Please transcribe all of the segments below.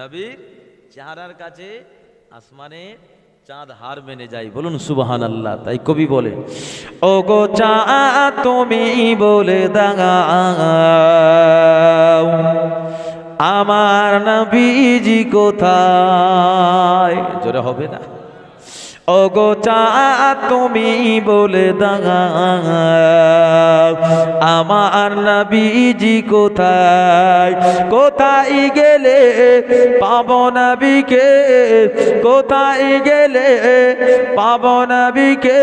নবীর চেহারার কাছে আসমানে চাঁদ হার মেনে যায়। বলুন সুবহানাল্লাহ। তাই কবি বলে, ও গো চাঁদ তুমি বলে দাও আমার নবীজি কোথায়। জোরে হবে না? ও গো চাঁদ তুমি বলে দাও আমার নবীজি কোথায়। কোথায় গেলে পাবো নবীকে, কোথায় গেলে পাবো নবীকে,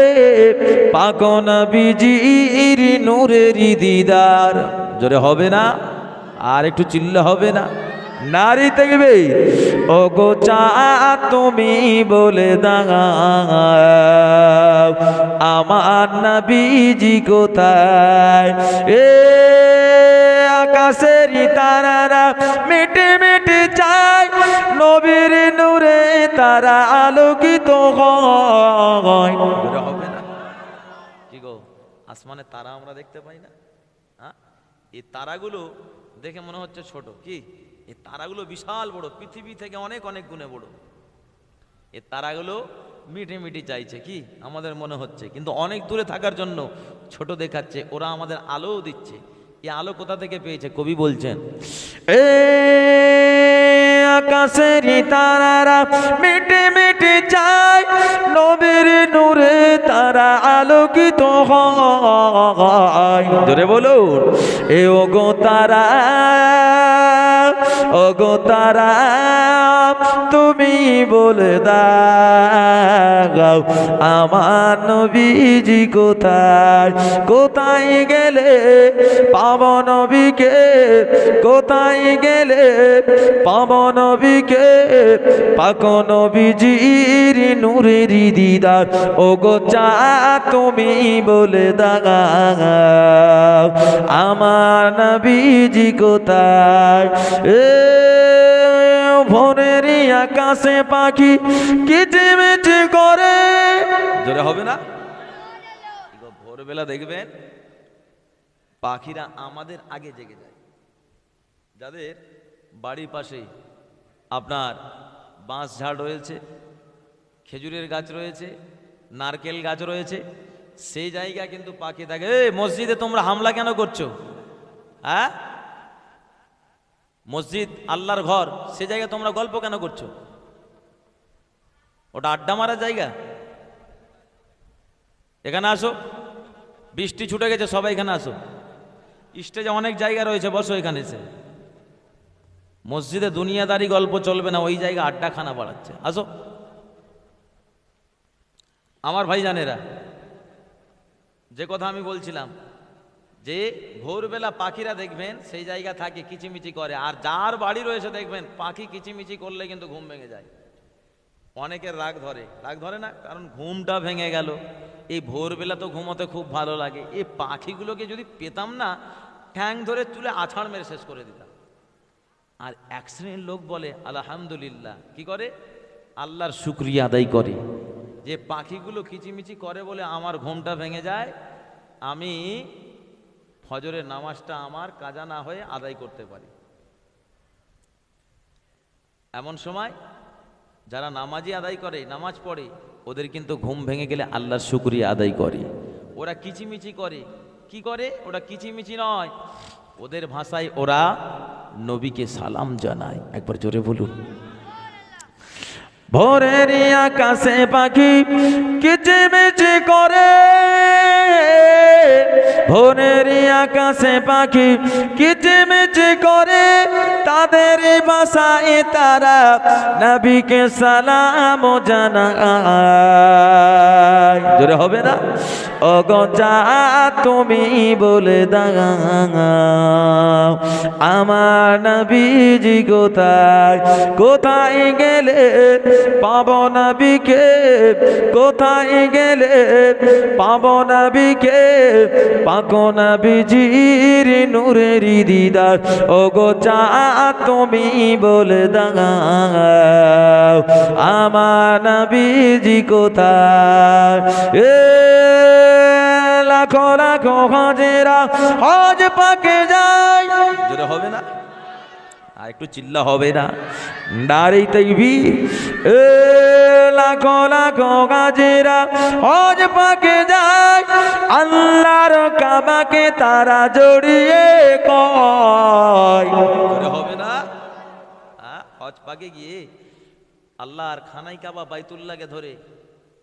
পাক নবীজির নূরের দিদার। জোরে হবে না? আর একটু চিল্লা হবে না? নারী দেখবে, ও গো চাঁদ তুমি বলে দাও আমার নবীজি কোথায়। এ আকাশের তারারা মিটে মিটে চায় নবীর নূরে তারা আলোকিত হয়। হবে না? কি গো, আসমানে তারা আমরা দেখতে পাই না? হ্যাঁ, এই তারাগুলো দেখে মনে হচ্ছে ছোট, কি এই তারাগুলো বিশাল বড়, পৃথিবী থেকে অনেক অনেক গুণে বড়। এই তারাগুলো মিটে মিটে চাইছে, কি আমাদের মনে হচ্ছে, কিন্তু অনেক দূরে থাকার জন্য ছোট দেখাচ্ছে। ওরা আমাদের আলোও দিচ্ছে। এই আলো কোথা থেকে পেয়েছে? কবি বলছেন, এ আকাশের তারারা মিটে মিটে চায় নবীর নূরে তারা আলোকিত হয়। জোরে বলুন, এ ও গো তারা, ও গো তারা তুমি বলে দাও আমার নবীজি কোথায়। কোথায় গেলে পাবো নবীকে, কোথায় গেলে পাবো নবীকে, পাক নবীজির নূরের দিদার। ও গো চাঁদ তুমি বলে দাও আমার নবীজি কোথায়। এ ভোরের আকাশে পাখি কিচিমিচি করে। জোরে হবে না? ভোরবেলা দেখবেন পাখিরা আমাদের আগে জেগে যায়। যাদের বাড়ির পাশে আপনার বাঁশ ঝাড় রয়েছে, খেজুরের গাছ রয়েছে, নারকেল গাছ রয়েছে, সেই জায়গা কিন্তু পাখি থাকে। মসজিদে তোমরা হামলা কেন করছো? হ্যাঁ, মসজিদ আল্লাহর ঘর, সে জায়গায় তোমরা গল্প কেন করছো? ওটা আড্ডা মারার জায়গা। এখানে আসো, বৃষ্টি ছুটে গেছে, সবাই এখানে আসো। স্টেজে অনেক জায়গা রয়েছে, বসো এখানে এসে। মসজিদে দুনিয়াদারি গল্প চলবে না, ওই জায়গা আড্ডাখানা বাড়াচ্ছে। আসো আমার ভাইজানেরা, যে কথা আমি বলছিলাম যে ভোরবেলা পাখিরা দেখবেন সেই জায়গা থাকে, কিচিমিচি করে। আর যার বাড়ি রয়েছে দেখবেন পাখি কিচিমিচি করলে কিন্তু ঘুম ভেঙে যায়। অনেকের রাগ ধরে, রাগ ধরে না, কারণ ঘুমটা ভেঙে গেল। এই ভোরবেলা তো ঘুমোতে খুব ভালো লাগে। এই পাখিগুলোকে যদি পেতাম না, ঠ্যাং ধরে তুলে আছাড় মেরে শেষ করে দিতাম। আর এক শ্রেণীর লোক বলে আলহামদুলিল্লাহ, কি করে? আল্লাহর শুকরিয়া আদায় করে যে পাখিগুলো কিচিমিচি করে বলে আমার ঘুমটা ভেঙে যায়, আমি ফজরের নামাজটা আমার কাজা না হয়ে আদায় করতে পারি। এমন সময় যারা নামাজি আদায় করে, নামাজ পড়ে, ওদের কিন্তু ঘুম ভেঙে গেলে আল্লাহর শুকরিয়া আদায় করে। ওরা কিচিমিচি করে, কি করে? ওরা কিচিমিচি নয়, ওদের ভাষায় ওরা নবীকে সালাম জানায়। একবার জোরে বলুন। ভোরের আকাশে পাখি কিচিমিচি করে, ভোরের আকাশে পাখি কিচিমিচি করে, তাদের ভাষায় তারা নবীকে সালাম জানায়। জোরে হবে না? ও গো চাঁদ তুমি বলে দাও আমার নবীজি কোথায়। কোথায় গেলে পাবো নবীকে, কোথায় গেলে পাবো নবীকে, পাক নবীজির নূরের দিদার। ও গো চাঁদ তুমি বলে দাও আমার নবীজি কোথায়। এ লাখো লাখো হাজেরা হজ পাকে যায়। জোরে হবে না? আর একটু চিল্লা হবে না? নারে তাকবীর। এ লাখো লাখো গাজীরা হজ পাকে যায়, আল্লাহর কাবাকে তারা জড়িয়ে কয়। হবে না? হজ পাকে গিয়ে আল্লাহর খানাই কাবা বাইতুল্লাহকে ধরে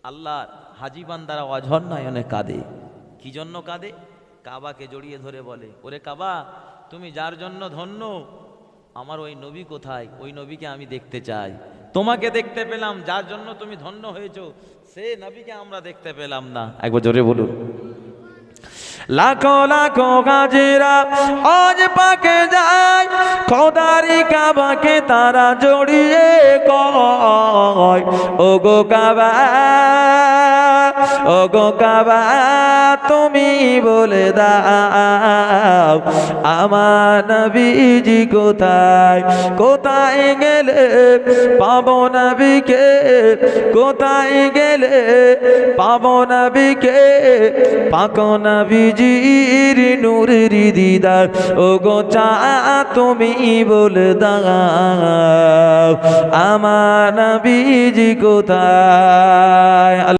আল্লাহর হাজি বান্দারা অঝর নয়নে কাঁদে। কি জন্য কাঁদে? কাবাকে জড়িয়ে ধরে বলে, ওরে কাবা, তুমি যার জন্য ধন্য, আমার ওই নবী কোথায়? ওই নবীকে আমি দেখতে চাই। তোমাকে দেখতে পেলাম, যার জন্য তুমি ধন্য হয়েছো, সে নবীকে আমরা দেখতে পেলাম না। একবার জোরে বলুন। লাখো লাখো গাজীরা হজ পাকে যায়, খোদারি কাবাকে তারা জড়িয়ে কয়, ও গো কাবা, ও গো কাবা, তুমি বলে দাও আমার নবীজি কোথায়? কোথায় গেলে পাবো নবীকে? কোথায় গেলে পাবো নবীকে? পাক নবীজির নূরের দিদার, ও গো চা তুমি বলে দাও আমার নবীজি কোথায়?